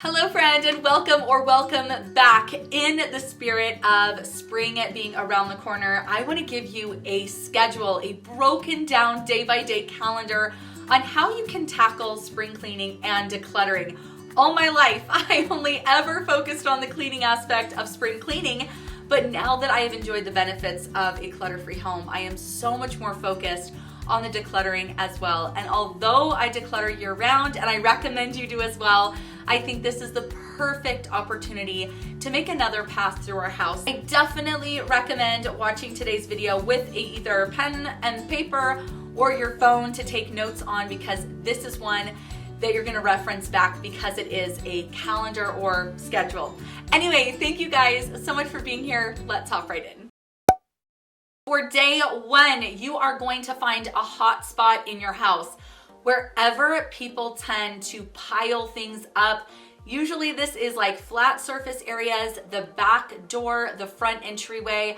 Hello friend, and welcome back. In the spirit of spring being around the corner, I want to give you a schedule, a broken down day-by-day calendar on how you can tackle spring cleaning and decluttering. All my life, I only ever focused on the cleaning aspect of spring cleaning, but now that I have enjoyed the benefits of a clutter-free home, I am so much more focused on the decluttering as well. And although I declutter year-round, and I recommend you do as well, I think this is the perfect opportunity to make another pass through our house. I definitely recommend watching today's video with either pen and paper or your phone to take notes on, because this is one that you're gonna reference back because it is a calendar or schedule. Anyway, thank you guys so much for being here. Let's hop right in. For day one, you are going to find a hot spot in your house. Wherever people tend to pile things up, usually this is like flat surface areas, the back door, the front entryway,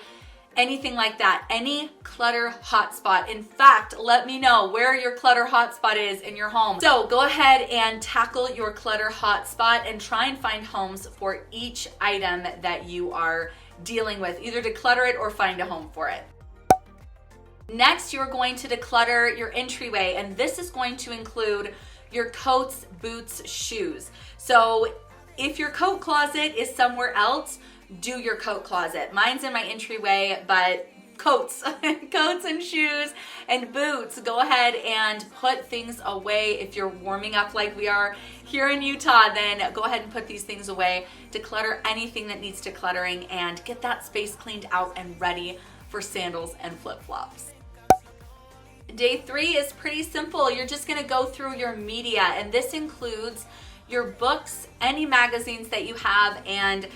anything like that, any clutter hotspot. In fact, let me know where your clutter hotspot is in your home. So go ahead and tackle your clutter hotspot and try and find homes for each item that you are dealing with, either declutter it or find a home for it. Next, you're going to declutter your entryway, and this is going to include your coats, boots, shoes. So if your coat closet is somewhere else, do your coat closet. Mine's in my entryway, but coats, coats and shoes and boots, go ahead and put things away. If you're warming up like we are here in Utah, then go ahead and put these things away. Declutter anything that needs decluttering and get that space cleaned out and ready for sandals and flip-flops. Day three is pretty simple. You're just gonna go through your media, and this includes your books, any magazines that you have, and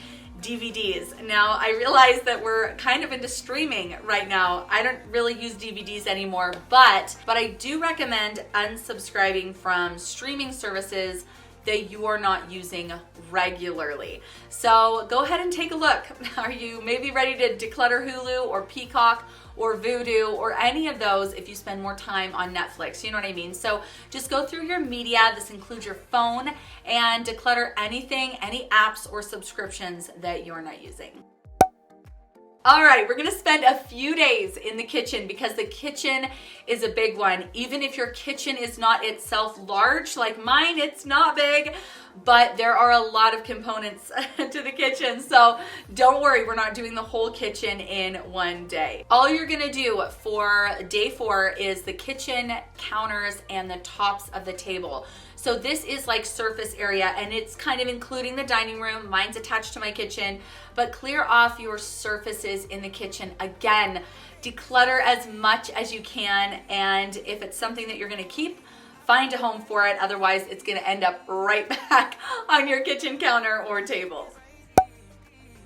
DVDs. Now, I realize that we're kind of into streaming right now. I don't really use DVDs anymore, but I do recommend unsubscribing from streaming services that you are not using regularly. So go ahead and take a look. Are you maybe ready to declutter Hulu or Peacock or Vudu or any of those if you spend more time on Netflix? You know what I mean? So just go through your media. This includes your phone, and declutter anything, any apps or subscriptions that you're not using. All right, we're gonna spend a few days in the kitchen because the kitchen is a big one. Even if your kitchen is not itself large, like mine, it's not big, but there are a lot of components to the kitchen. So don't worry, we're not doing the whole kitchen in one day. All you're gonna do for day four is the kitchen counters and the tops of the table. So this is like surface area, and it's kind of including the dining room. Mine's attached to my kitchen, but clear off your surfaces in the kitchen. Again, declutter as much as you can, and if it's something that you're gonna keep, find a home for it. Otherwise, it's gonna end up right back on your kitchen counter or table.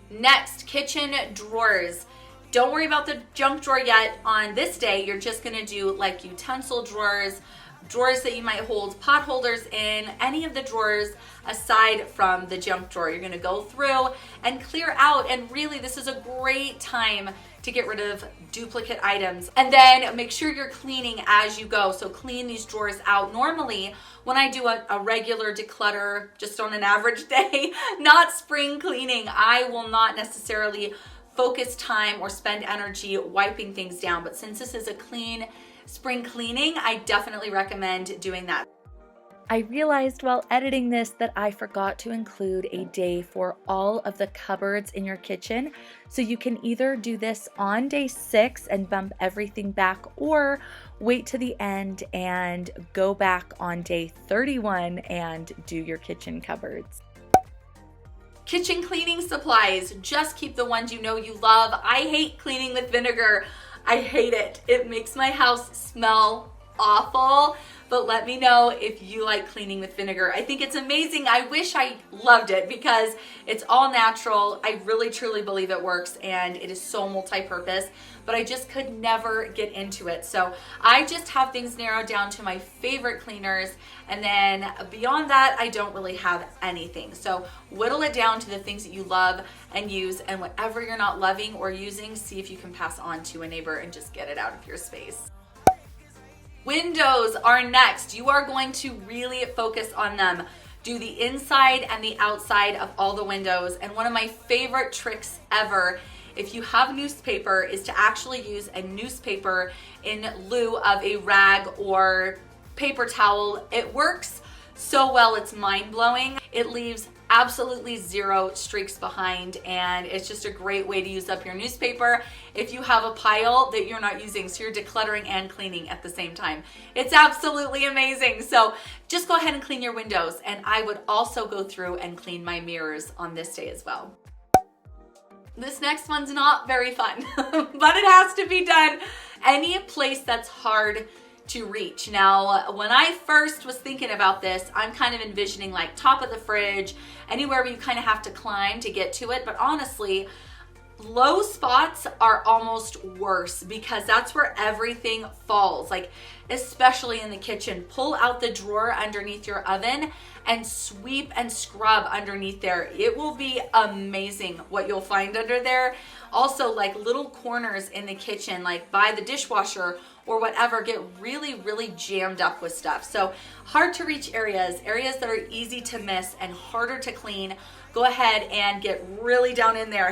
Next, kitchen drawers. Don't worry about the junk drawer yet. On this day, you're just gonna do like utensil drawers, drawers that you might hold pot holders in, any of the drawers aside from the junk drawer. You're gonna go through and clear out, and really this is a great time to get rid of duplicate items. And then make sure you're cleaning as you go. So clean these drawers out. Normally, when I do a regular declutter, just on an average day, not spring cleaning, I will not necessarily focus time or spend energy wiping things down. But since this is a clean spring cleaning, I definitely recommend doing that. I realized while editing this that I forgot to include a day for all of the cupboards in your kitchen. So you can either do this on day 6 and bump everything back, or wait to the end and go back on day 31 and do your kitchen cupboards. Kitchen cleaning supplies, just keep the ones you know you love. I hate cleaning with vinegar. I hate it. It makes my house smell awful, but let me know if you like cleaning with vinegar. I think it's amazing. I wish I loved it because it's all natural. I really truly believe it works, and it is so multi-purpose, but I just could never get into it. So I just have things narrowed down to my favorite cleaners, and then beyond that, I don't really have anything. So whittle it down to the things that you love and use, and whatever you're not loving or using, see if you can pass on to a neighbor and just get it out of your space. Windows are next. You are going to really focus on them. do the inside and the outside of all the windows. And one of my favorite tricks ever, if you have newspaper, is to actually use a newspaper in lieu of a rag or paper towel. It works so well, it's mind-blowing. It leaves absolutely zero streaks behind, and it's just a great way to use up your newspaper if you have a pile that you're not using, so you're decluttering and cleaning at the same time. It's absolutely amazing. So just go ahead and clean your windows, and I would also go through and clean my mirrors on this day as well. This next one's not very fun, but it has to be done. Any place that's hard to reach. Now, when I first was thinking about this, I'm kind of envisioning like top of the fridge, anywhere where you kind of have to climb to get to it. But honestly, low spots are almost worse because that's where everything falls, like especially in the kitchen. Pull out the drawer underneath your oven and sweep and scrub underneath there. It will be amazing what you'll find under there. Also, like little corners in the kitchen, like by the dishwasher or whatever, get really, really jammed up with stuff. So hard to reach areas that are easy to miss and harder to clean. Go ahead and get really down in there.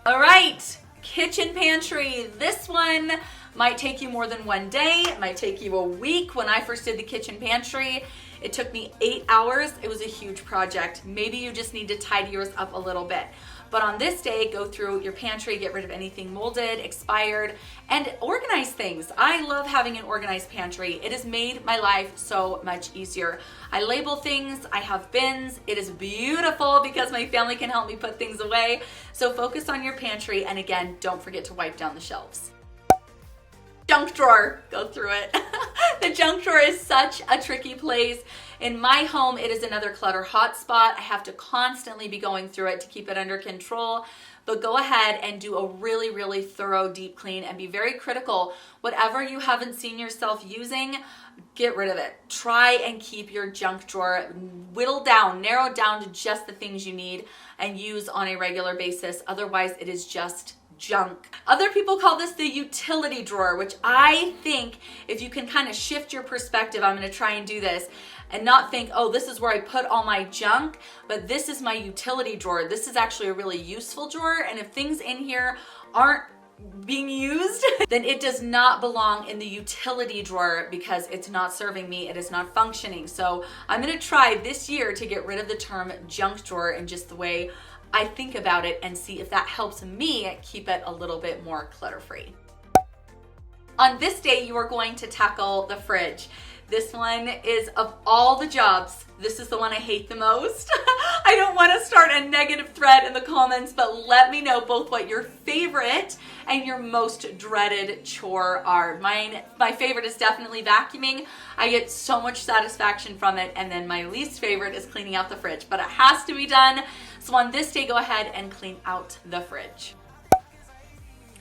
All right, kitchen pantry. This one might take you more than one day. It might take you a week. When I first did the kitchen pantry, it took me 8 hours. It was a huge project. Maybe you just need to tidy yours up a little bit. But on this day, go through your pantry, get rid of anything molded, expired, and organize things. I love having an organized pantry. It has made my life so much easier. I label things, I have bins. It is beautiful because my family can help me put things away. So focus on your pantry, and again, don't forget to wipe down the shelves. Junk drawer, go through it. The junk drawer is such a tricky place. In my home, it is another clutter hotspot. I have to constantly be going through it to keep it under control. But go ahead and do a really, really thorough deep clean and be very critical. Whatever you haven't seen yourself using, get rid of it. Try and keep your junk drawer whittled down, narrowed down to just the things you need and use on a regular basis. Otherwise, it is just junk. Other people call this the utility drawer, which I think if you can kind of shift your perspective, I'm going to try and do this and not think, oh, this is where I put all my junk, but this is my utility drawer. This is actually a really useful drawer, and if things in here aren't being used, then it does not belong in the utility drawer because it's not serving me, it is not functioning. So I'm going to try this year to get rid of the term junk drawer and just the way I think about it and see if that helps me keep it a little bit more clutter-free. On this day, you are going to tackle the fridge. This one is, of all the jobs, this is the one I hate the most. I don't want to start a negative thread in the comments, but let me know both what your favorite and your most dreaded chore are. My favorite is definitely vacuuming. I get so much satisfaction from it. And then my least favorite is cleaning out the fridge, but it has to be done. So on this day, go ahead and clean out the fridge.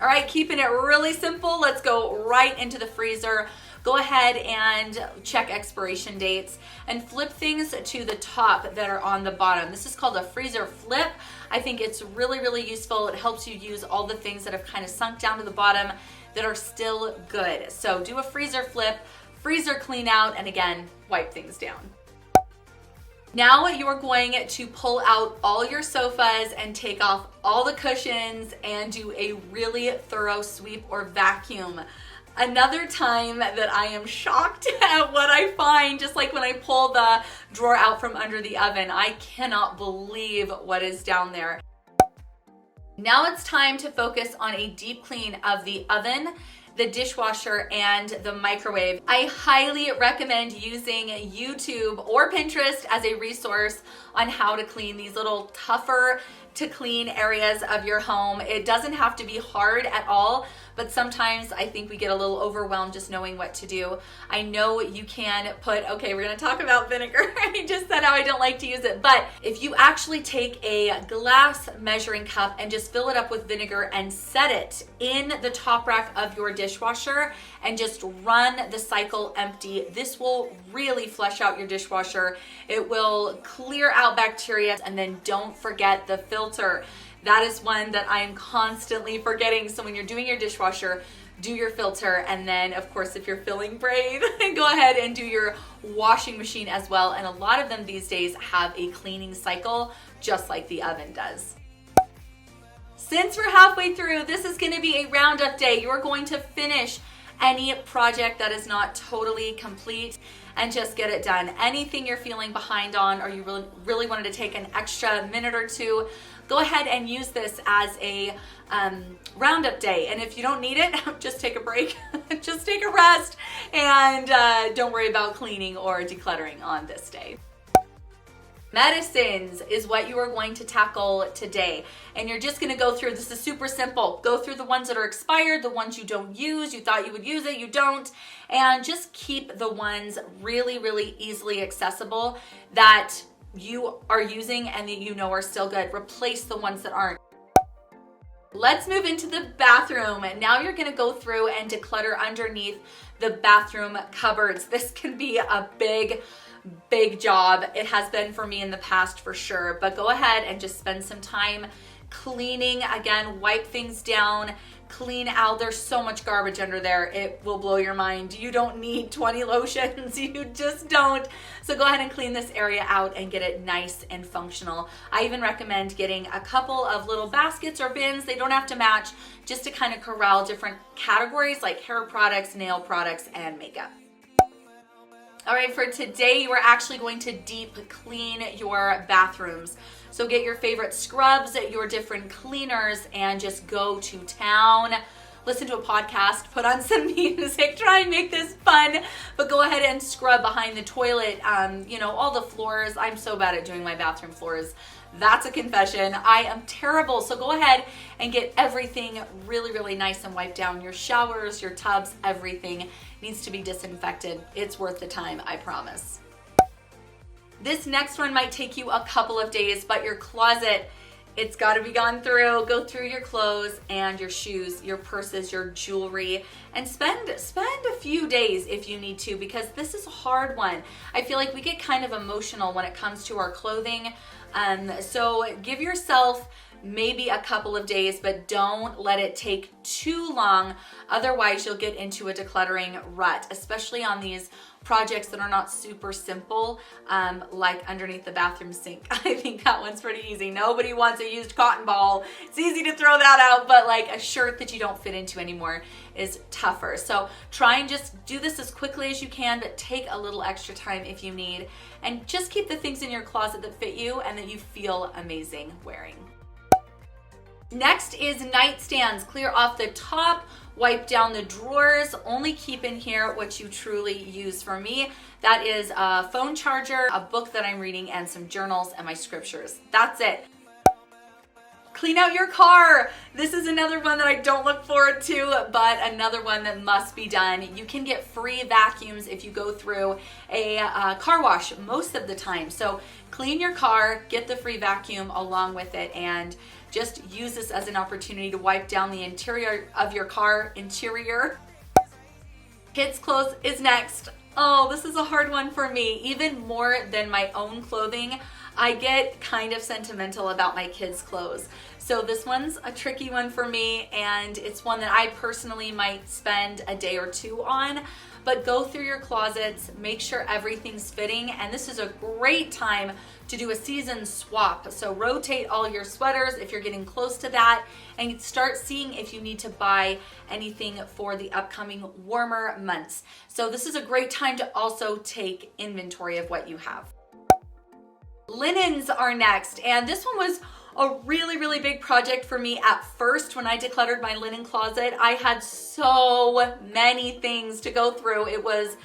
All right, keeping it really simple, let's go right into the freezer. Go ahead and check expiration dates and flip things to the top that are on the bottom. This is called a freezer flip. I think it's really, really useful. It helps you use all the things that have kind of sunk down to the bottom that are still good. So do a freezer flip, freezer clean out, and again, wipe things down. Now you're going to pull out all your sofas and take off all the cushions and do a really thorough sweep or vacuum. Another time that I am shocked at what I find, just like when I pull the drawer out from under the oven, I cannot believe what is down there. Now it's time to focus on a deep clean of the oven, the dishwasher, and the microwave. I highly recommend using YouTube or Pinterest as a resource on how to clean these little tougher to clean areas of your home. It doesn't have to be hard at all, but sometimes I think we get a little overwhelmed just knowing what to do. I know you can put, okay, we're gonna talk about vinegar. I just said how I don't like to use it, but if you actually take a glass measuring cup and just fill it up with vinegar and set it in the top rack of your dishwasher and just run the cycle empty, this will really flush out your dishwasher. It will clear out bacteria, and then don't forget the filter. That is one that I'm constantly forgetting. So when you're doing your dishwasher, do your filter, and then of course if you're feeling brave, go ahead and do your washing machine as well. And a lot of them these days have a cleaning cycle just like the oven does. Since we're halfway through, this is going to be a roundup day. You're going to finish any project that is not totally complete and just get it done. Anything you're feeling behind on, or you really wanted to take an extra minute or two, go ahead and use this as a roundup day. And if you don't need it, just take a break, just take a rest, and don't worry about cleaning or decluttering on this day. Medicines is what you are going to tackle today. And you're just gonna go through, this is super simple, go through the ones that are expired, the ones you don't use, you thought you would use it, you don't, and just keep the ones really, really easily accessible that you are using and that you know are still good. Replace the ones that aren't. Let's move into the bathroom. Now you're gonna go through and declutter underneath the bathroom cupboards. This can be a big job. It has been for me in the past for sure, but go ahead and just spend some time cleaning. Again, wipe things down, clean out. There's so much garbage under there. It will blow your mind. You don't need 20 lotions. You just don't. So go ahead and clean this area out and get it nice and functional. I even recommend getting a couple of little baskets or bins. They don't have to match, just to kind of corral different categories like hair products, nail products, and makeup. All right, for today, we're actually going to deep clean your bathrooms. So get your favorite scrubs, your different cleaners, and just go to town. Listen to a podcast, put on some music, try and make this fun, but go ahead and scrub behind the toilet, all the floors. I'm so bad at doing my bathroom floors. That's a confession. I am terrible. So go ahead and get everything really, really nice and wipe down. Your showers, your tubs, everything needs to be disinfected. It's worth the time, I promise. This next one might take you a couple of days, but your closet, it's got to be gone through. Go through your clothes and your shoes, your purses, your jewelry, and spend a few days if you need to, because this is a hard one. I feel like we get kind of emotional when it comes to our clothing. So give yourself maybe a couple of days, but don't let it take too long. Otherwise, you'll get into a decluttering rut, especially on these projects that are not super simple, like underneath the bathroom sink. I think that one's pretty easy. Nobody wants a used cotton ball. It's easy to throw that out, but like a shirt that you don't fit into anymore is tougher. So try and just do this as quickly as you can, but take a little extra time if you need, and just keep the things in your closet that fit you and that you feel amazing wearing. Next is nightstands. Clear off the top, wipe down the drawers, only keep in here what you truly use. For me, that is a phone charger, a book that I'm reading, and some journals and my scriptures. That's it. Clean out your car. This is another one that I don't look forward to, but another one that must be done. You can get free vacuums if you go through a car wash most of the time. So clean your car, get the free vacuum along with it, and just use this as an opportunity to wipe down the interior of your car. Kids' clothes is next. Oh, this is a hard one for me. Even more than my own clothing, I get kind of sentimental about my kids' clothes. So this one's a tricky one for me, and it's one that I personally might spend a day or two on. But go through your closets, make sure everything's fitting, and this is a great time to do a season swap. So rotate all your sweaters if you're getting close to that, and start seeing if you need to buy anything for the upcoming warmer months. So this is a great time to also take inventory of what you have. Linens are next, and this one was a really, really big project for me at first. When I decluttered my linen closet, I had so many things to go through. It was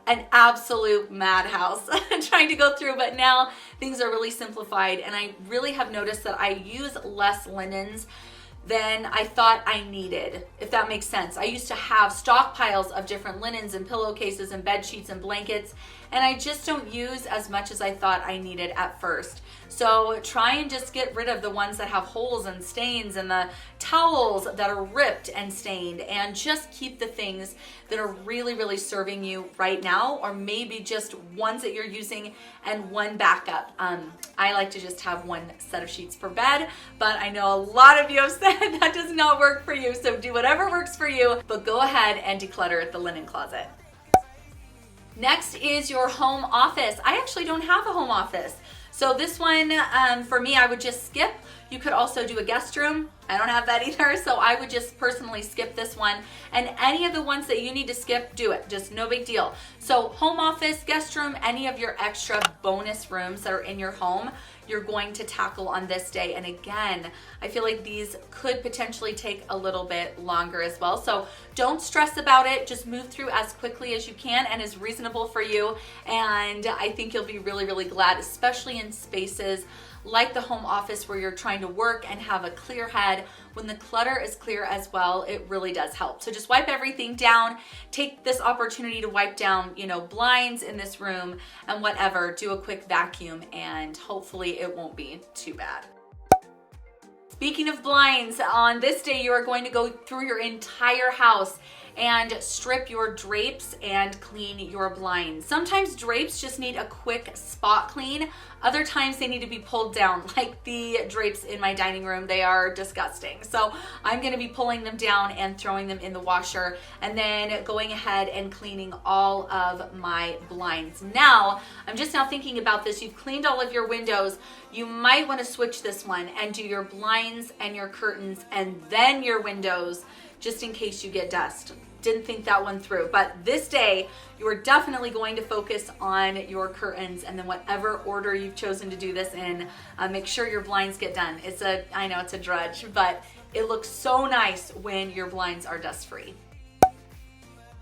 an absolute madhouse trying to go through, but now things are really simplified, and I really have noticed that I use less linens than I thought I needed, if that makes sense. I used to have stockpiles of different linens and pillowcases and bed sheets and blankets, and I just don't use as much as I thought I needed at first. So try and just get rid of the ones that have holes and stains and the towels that are ripped and stained, and just keep the things that are really, really serving you right now, or maybe just ones that you're using and one backup. I like to just have one set of sheets per bed, but I know a lot of you have said that does not work for you, so do whatever works for you, but go ahead and declutter the linen closet. Next is your home office. I actually don't have a home office. So this one, for me, I would just skip. You could also do a guest room. I don't have that either, so I would just personally skip this one. And any of the ones that you need to skip, do it. Just no big deal. So home office, guest room, any of your extra bonus rooms that are in your home, you're going to tackle on this day. And again, I feel like these could potentially take a little bit longer as well. So don't stress about it. Just move through as quickly as you can and is reasonable for you. And I think you'll be really, really glad, especially in spaces like the home office where you're trying to work and have a clear head. When the clutter is clear as well, it really does help. So just wipe everything down. Take this opportunity to wipe down, blinds in this room and whatever. Do a quick vacuum and hopefully it won't be too bad. Speaking of blinds, on this day you are going to go through your entire house and strip your drapes and clean your blinds. Sometimes drapes just need a quick spot clean. Other times they need to be pulled down, like the drapes in my dining room. They are disgusting. So I'm gonna be pulling them down and throwing them in the washer, and then going ahead and cleaning all of my blinds. Now, I'm just now thinking about this. You've cleaned all of your windows. You might wanna switch this one and do your blinds and your curtains and then your windows, just in case you get dust. Didn't think that one through, but this day you are definitely going to focus on your curtains, and then whatever order you've chosen to do this in, make sure your blinds get done. I know it's a drudge, but it looks so nice when your blinds are dust free.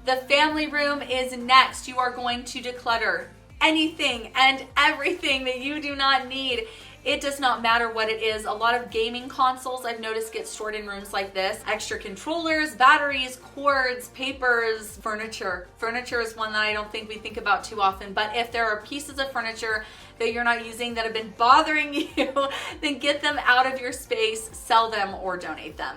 The family room is next. You are going to declutter anything and everything that you do not need. It does not matter what it is. A lot of gaming consoles I've noticed get stored in rooms like this. Extra controllers, batteries, cords, papers, furniture. Furniture is one that I don't think we think about too often, but if there are pieces of furniture that you're not using that have been bothering you, then get them out of your space, sell them, or donate them.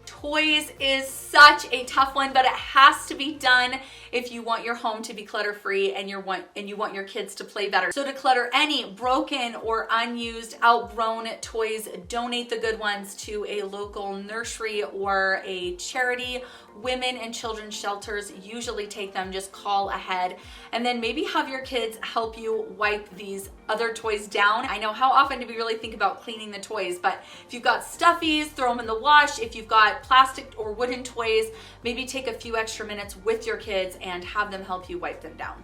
Toys is such a tough one, but it has to be done if you want your home to be clutter-free and you want your kids to play better. So declutter any broken or unused, outgrown toys. Donate the good ones to a local nursery or a charity. Women and children's shelters usually take them. Just call ahead, and then maybe have your kids help you wipe these other toys down. I know, how often do we really think about cleaning the toys, but if you've got stuffies, throw them in the wash. If you've got plastic or wooden toys, maybe take a few extra minutes with your kids and have them help you wipe them down.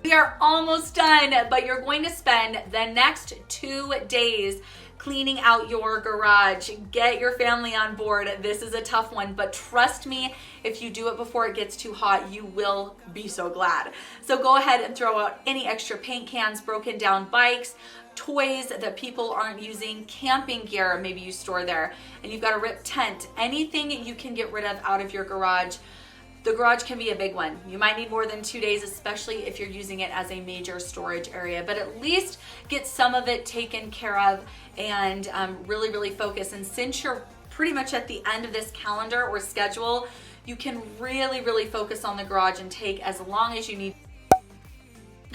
We are almost done, but you're going to spend the next 2 days cleaning out your garage. Get your family on board. This is a tough one, but trust me, if you do it before it gets too hot, you will be so glad. So go ahead and throw out any extra paint cans, broken down bikes, toys that people aren't using, camping gear maybe you store there, and you've got a ripped tent. Anything you can get rid of out of your garage. The garage can be a big one. You might need more than 2 days, especially if you're using it as a major storage area, but at least get some of it taken care of and really, really focus. And since you're pretty much at the end of this calendar or schedule, you can really, really focus on the garage and take as long as you need.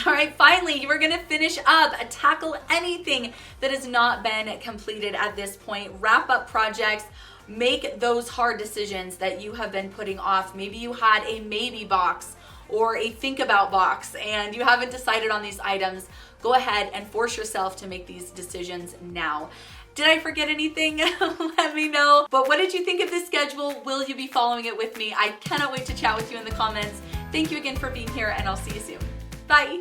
All right, finally, you are gonna finish up, tackle anything that has not been completed at this point, wrap up projects, make those hard decisions that you have been putting off. Maybe you had a maybe box or a think about box and you haven't decided on these items. Go ahead and force yourself to make these decisions now. Did I forget anything? Let me know. But what did you think of this schedule? Will you be following it with me? I cannot wait to chat with you in the comments. Thank you again for being here, and I'll see you soon. Bye.